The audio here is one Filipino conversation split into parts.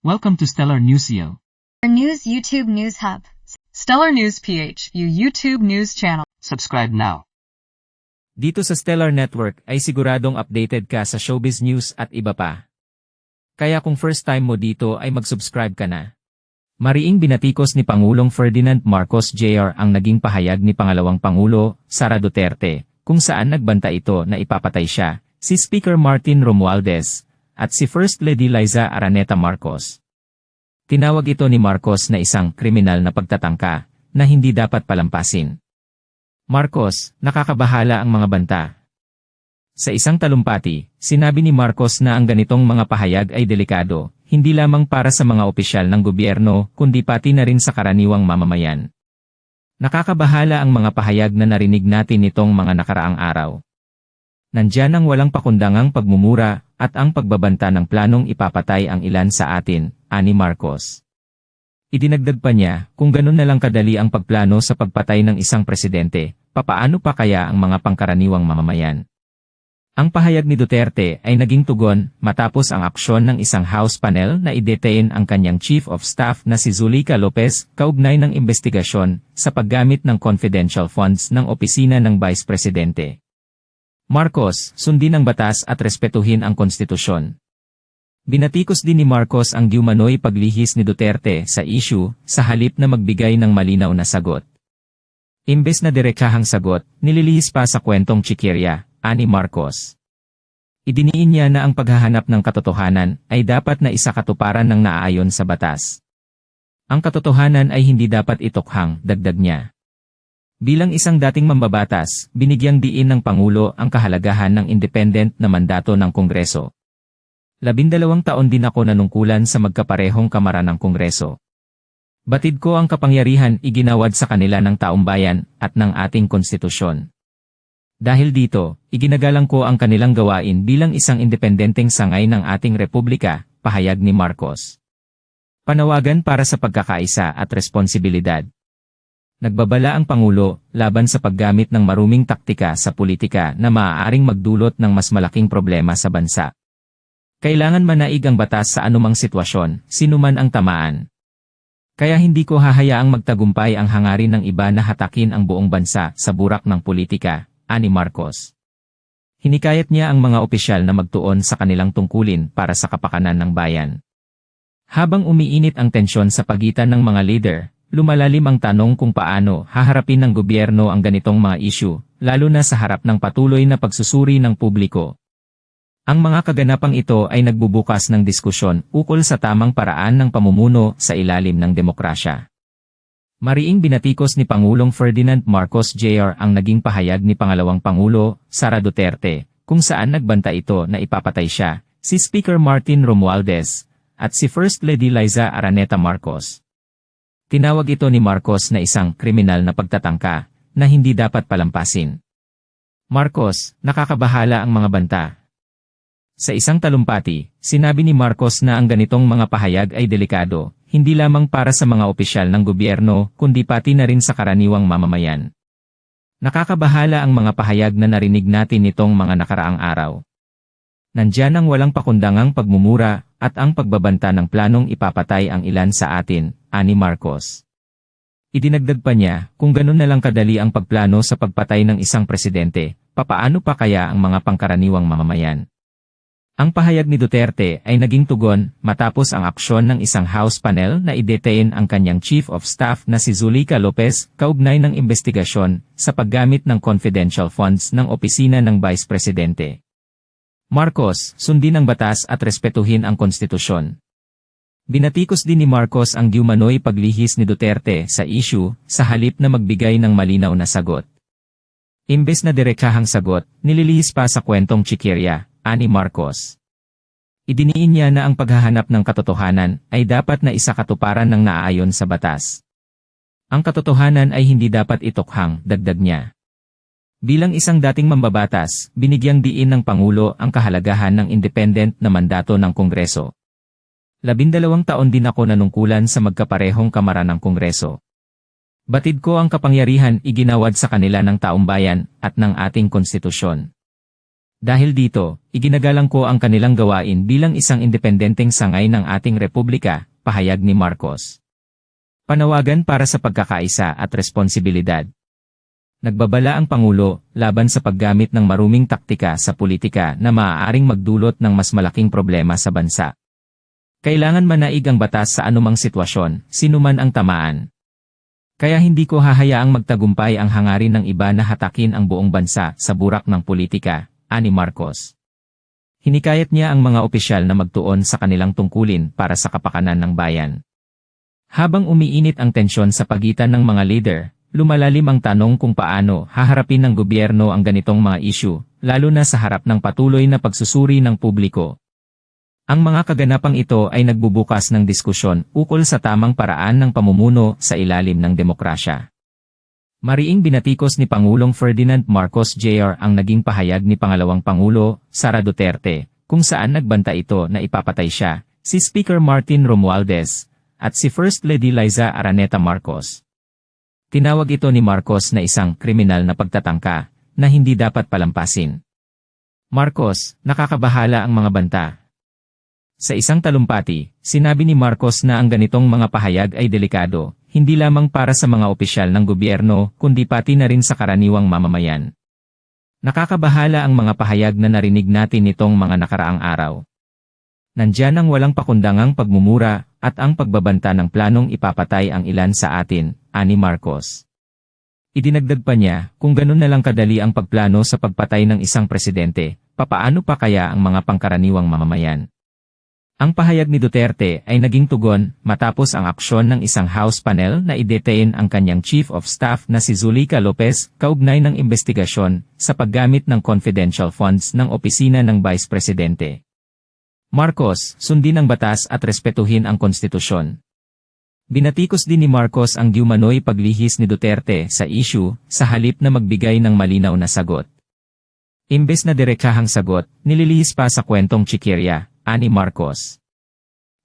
Welcome to Stellar Newsio. Our news YouTube News Hub. Stellar News PH, YouTube news channel. Subscribe now. Dito sa Stellar Network ay siguradong updated ka sa showbiz news at iba pa. Kaya kung first time mo dito ay mag-subscribe ka na. Mariing binatikos ni Pangulong Ferdinand Marcos Jr. ang naging pahayag ni Pangalawang Pangulo, Sara Duterte, kung saan nagbanta ito na ipapatay siya, si Speaker Martin Romualdez, at si First Lady Liza Araneta Marcos. Tinawag ito ni Marcos na isang kriminal na pagtatangka na hindi dapat palampasin. Marcos, nakakabahala ang mga banta. Sa isang talumpati, sinabi ni Marcos na ang ganitong mga pahayag ay delikado, hindi lamang para sa mga opisyal ng gobyerno kundi pati na rin sa karaniwang mamamayan. Nakakabahala ang mga pahayag na narinig natin nitong mga nakaraang araw. Nandiyan ang walang pakundangang pagmumura at ang pagbabanta ng planong ipapatay ang ilan sa atin, ani Marcos. Idinagdag pa niya, kung ganun na lang kadali ang pagplano sa pagpatay ng isang presidente, papaano pa kaya ang mga pangkaraniwang mamamayan? Ang pahayag ni Duterte ay naging tugon matapos ang aksyon ng isang House panel na i-detain ang kanyang Chief of Staff na si Zuleika Lopez kaugnay ng investigasyon sa paggamit ng confidential funds ng opisina ng Vice Presidente. Marcos, sundin ang batas at respetuhin ang konstitusyon. Binatikos din ni Marcos ang diumanoy paglihis ni Duterte sa issue sa halip na magbigay ng malinaw na sagot. Imbes na diretsahang sagot, nililihis pa sa kwentong tsikirya, ani Marcos. Idiniin niya na ang paghahanap ng katotohanan ay dapat na isakatuparan ng naaayon sa batas. Ang katotohanan ay hindi dapat itokhang, dagdag niya. Bilang isang dating mambabatas, binigyang diin ng Pangulo ang kahalagahan ng independent na mandato ng Kongreso. 12 taon din ako nanungkulan sa magkaparehong kamara ng Kongreso. Batid ko ang kapangyarihan iginawad sa kanila ng taumbayan at ng ating konstitusyon. Dahil dito, iginagalang ko ang kanilang gawain bilang isang independenteng sangay ng ating republika, pahayag ni Marcos. Panawagan para sa pagkakaisa at responsibilidad. Nagbabala ang Pangulo laban sa paggamit ng maruming taktika sa politika na maaaring magdulot ng mas malaking problema sa bansa. Kailangan manaig ang batas sa anumang sitwasyon, sinuman ang tamaan. Kaya hindi ko hahayaang magtagumpay ang hangarin ng iba na hatakin ang buong bansa sa burak ng politika, ani Marcos. Hinikayat niya ang mga opisyal na magtuon sa kanilang tungkulin para sa kapakanan ng bayan. Habang umiinit ang tensyon sa pagitan ng mga leader, lumalalim ang tanong kung paano haharapin ng gobyerno ang ganitong mga issue, lalo na sa harap ng patuloy na pagsusuri ng publiko. Ang mga kaganapang ito ay nagbubukas ng diskusyon ukol sa tamang paraan ng pamumuno sa ilalim ng demokrasya. Mariing binatikos ni Pangulong Ferdinand Marcos Jr. ang naging pahayag ni Pangalawang Pangulo, Sara Duterte, kung saan nagbanta ito na ipapatay siya, si Speaker Martin Romualdez, at si First Lady Liza Araneta Marcos. Tinawag ito ni Marcos na isang kriminal na pagtatangka na hindi dapat palampasin. Marcos, nakakabahala ang mga banta. Sa isang talumpati, sinabi ni Marcos na ang ganitong mga pahayag ay delikado, hindi lamang para sa mga opisyal ng gobyerno kundi pati na rin sa karaniwang mamamayan. Nakakabahala ang mga pahayag na narinig natin nitong mga nakaraang araw. Nandiyan ang walang pakundangang pagmumura at ang pagbabanta ng planong ipapatay ang ilan sa atin, ani Marcos. Idinagdag pa niya, kung ganun na lang kadali ang pagplano sa pagpatay ng isang presidente, papaano pa kaya ang mga pangkaraniwang mamamayan? Ang pahayag ni Duterte ay naging tugon matapos ang aksyon ng isang House panel na i-detain ang kanyang Chief of Staff na si Zuleika Lopez kaugnay ng investigasyon sa paggamit ng confidential funds ng opisina ng Vice Presidente. Marcos, sundin ang batas at respetuhin ang konstitusyon. Binatikos din ni Marcos ang diumanoy paglihis ni Duterte sa issue sa halip na magbigay ng malinaw na sagot. Imbes na diretsahang sagot, nililihis pa sa kwentong tsikirya, ani Marcos. Idiniin niya na ang paghahanap ng katotohanan ay dapat na isakatuparan ng naaayon sa batas. Ang katotohanan ay hindi dapat itokhang, dagdag niya. Bilang isang dating mambabatas, binigyang diin ng Pangulo ang kahalagahan ng independent na mandato ng Kongreso. 12 taon din ako nanungkulan sa magkaparehong kamara ng Kongreso. Batid ko ang kapangyarihan iginawad sa kanila ng taumbayan at ng ating konstitusyon. Dahil dito, iginagalang ko ang kanilang gawain bilang isang independenteng sangay ng ating republika, pahayag ni Marcos. Panawagan para sa pagkakaisa at responsibilidad. Nagbabala ang Pangulo laban sa paggamit ng maruming taktika sa politika na maaaring magdulot ng mas malaking problema sa bansa. Kailangan manaig ang batas sa anumang sitwasyon, sinuman ang tamaan. Kaya hindi ko hahayaang magtagumpay ang hangarin ng iba na hatakin ang buong bansa sa burak ng politika, ani Marcos. Hinikayat niya ang mga opisyal na magtuon sa kanilang tungkulin para sa kapakanan ng bayan. Habang umiinit ang tensyon sa pagitan ng mga leader, lumalalim ang tanong kung paano haharapin ng gobyerno ang ganitong mga issue, lalo na sa harap ng patuloy na pagsusuri ng publiko. Ang mga kaganapang ito ay nagbubukas ng diskusyon ukol sa tamang paraan ng pamumuno sa ilalim ng demokrasya. Mariing binatikos ni Pangulong Ferdinand Marcos Jr. ang naging pahayag ni Pangalawang Pangulo, Sara Duterte, kung saan nagbanta ito na ipapatay siya, si Speaker Martin Romualdez, at si First Lady Liza Araneta Marcos. Tinawag ito ni Marcos na isang kriminal na pagtatangka na hindi dapat palampasin. Marcos, nakakabahala ang mga banta. Sa isang talumpati, sinabi ni Marcos na ang ganitong mga pahayag ay delikado, hindi lamang para sa mga opisyal ng gobyerno kundi pati na rin sa karaniwang mamamayan. Nakakabahala ang mga pahayag na narinig natin nitong mga nakaraang araw. Nandiyan ang walang pakundangang pagmumura at ang pagbabanta ng planong ipapatay ang ilan sa atin, ani Marcos. Idinagdag pa niya, kung ganun na lang kadali ang pagplano sa pagpatay ng isang presidente, papaano pa kaya ang mga pangkaraniwang mamamayan? Ang pahayag ni Duterte ay naging tugon matapos ang aksyon ng isang House panel na i-detain ang kanyang Chief of Staff na si Zuleika Lopez kaugnay ng investigasyon sa paggamit ng confidential funds ng opisina ng Vice Presidente. Marcos, sundin ang batas at respetuhin ang konstitusyon. Binatikos din ni Marcos ang diumanoy paglihis ni Duterte sa issue sa halip na magbigay ng malinaw na sagot. Imbes na diretsahang sagot, nililihis pa sa kwentong tsikirya, ani Marcos.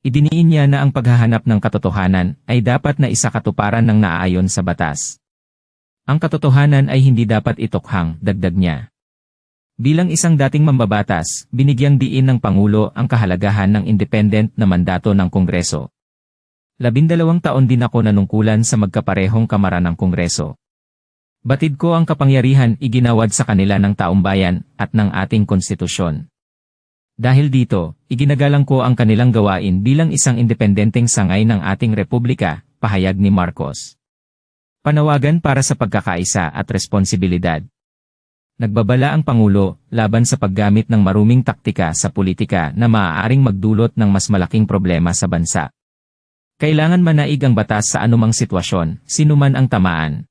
Idiniin niya na ang paghahanap ng katotohanan ay dapat na isakatuparan ng naaayon sa batas. Ang katotohanan ay hindi dapat itokhang, dagdag niya. Bilang isang dating mambabatas, binigyang diin ng Pangulo ang kahalagahan ng independent na mandato ng Kongreso. 12 taon din ako nanungkulan sa magkaparehong kamara ng Kongreso. Batid ko ang kapangyarihan iginawad sa kanila ng taumbayan at ng ating konstitusyon. Dahil dito, iginagalang ko ang kanilang gawain bilang isang independenteng sangay ng ating republika, pahayag ni Marcos. Panawagan para sa pagkakaisa at responsibilidad. Nagbabala ang Pangulo laban sa paggamit ng maruming taktika sa politika na maaaring magdulot ng mas malaking problema sa bansa. Kailangan manaig ang batas sa anumang sitwasyon, sinuman ang tamaan.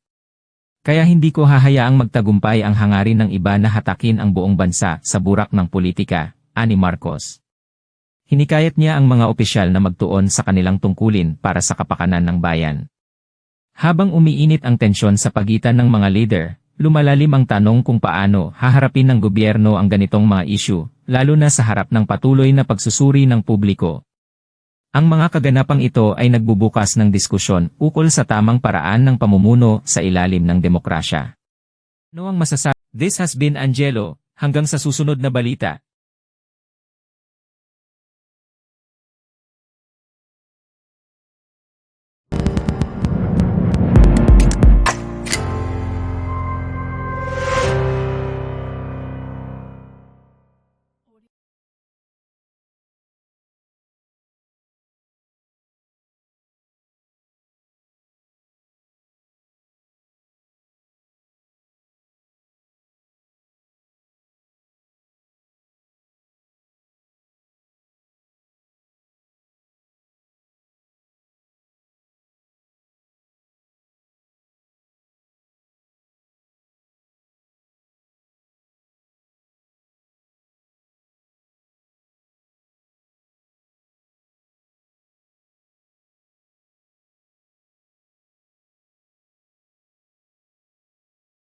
Kaya hindi ko hahayaang magtagumpay ang hangarin ng iba na hatakin ang buong bansa sa burak ng politika, ani Marcos. Hinikayat niya ang mga opisyal na magtuon sa kanilang tungkulin para sa kapakanan ng bayan. Habang umiinit ang tensyon sa pagitan ng mga leader, lumalalim ang tanong kung paano haharapin ng gobyerno ang ganitong mga issue, lalo na sa harap ng patuloy na pagsusuri ng publiko. Ang mga kaganapang ito ay nagbubukas ng diskusyon ukol sa tamang paraan ng pamumuno sa ilalim ng demokrasya. Ano ang masasabi? This has been Angelo, hanggang sa susunod na balita.